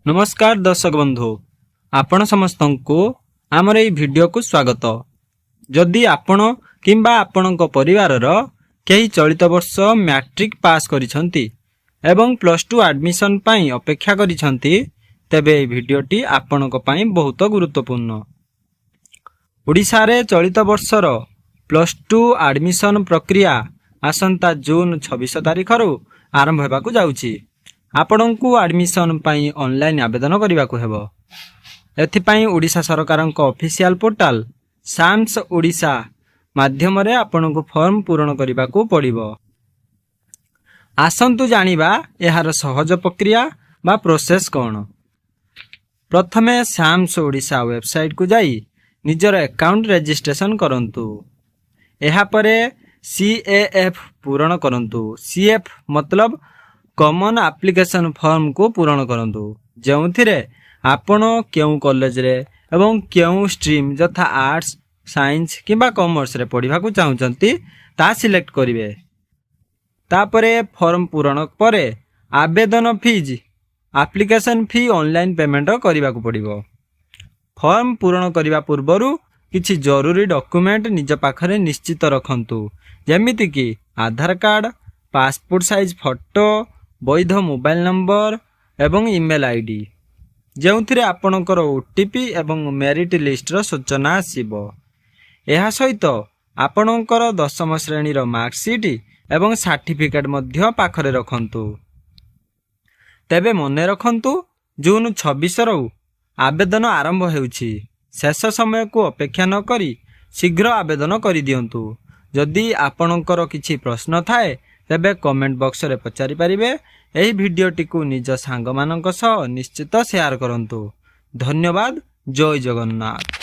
नमस्कार दर्शक बंधु आपण समस्त को आमर ये वीडियो को स्वागत। जदि आपण किंबा आपणक परिवार कई चलित वर्ष मैट्रिक पास करिसंती एवं +2 एडमिशन पाई अपेक्षा करिसंती तेबे भिडियोटी आपणक पाई बहुत गुरुत्वपूर्ण। ओडिशा रे चलित वर्षर +2 एडमिशन प्रक्रिया आसंता जून 26 तारिख आरंभ होबाकू जाउची। आपणकू एडमिशन पाई ऑनलाइन आवेदन करबाकू हेबो। एथिपाई ओडिशा सरकारक ऑफिशियल पोर्टल साम्स ओडिशा माध्यम रे आपणकू फॉर्म पूरण करबाकू पड़िबो। आसंतु जानिबा एहार सहज प्रक्रिया बा प्रोसेस कोन। प्रथमे साम्स ओडिशा वेबसाइट को जाई निजर अकाउंट रजिस्ट्रेशन करंतु। एहा परे CAF पूरण करंतु। CF मतलब कॉमन एप्लिकेशन फॉर्म को पूरण करंतु, जेउथिरे आपण केउ कॉलेज रे एवं केउ स्ट्रीम जथा आर्ट्स साइंस किबा कॉमर्स रे पढ़िबा को चाहुचंती ता सिलेक्ट करिवे। तापरे फॉर्म पूरण परे आवेदन fees application fee online payment करबा को पड़िबो। फॉर्म पूरण करबा पूर्वरु किछि जरूरी डॉक्यूमेंट निज पाखरे निश्चित रखंतु, जेमिति कि आधार कार्ड, पासपोर्ट साइज फोटो, वैध मोबाइल नंबर एवं ईमेल आईडी, जेउथिरे आपणकर OTP एवं मेरिट लिस्ट रो सूचना आसीबो। एहा सहित आपणकर 10म श्रेणी रो मार्कशीट एवं सर्टिफिकेट मध्य पाखरे रखंतु। तेबे मने रखंतु जून 26 रु आवेदन आरंभ हेउछि। शेष समय को अपेक्षा न करी शीघ्र आवेदन करि दियंतु। जदि आपणकर किछि प्रश्न थाए तेबे कमेंट बॉक्स रे पचारि पारिबे। एही भिडियोटी को निज सांग मानक सह निश्चित शेयर करंतु। धन्यवाद। जय जगन्नाथ।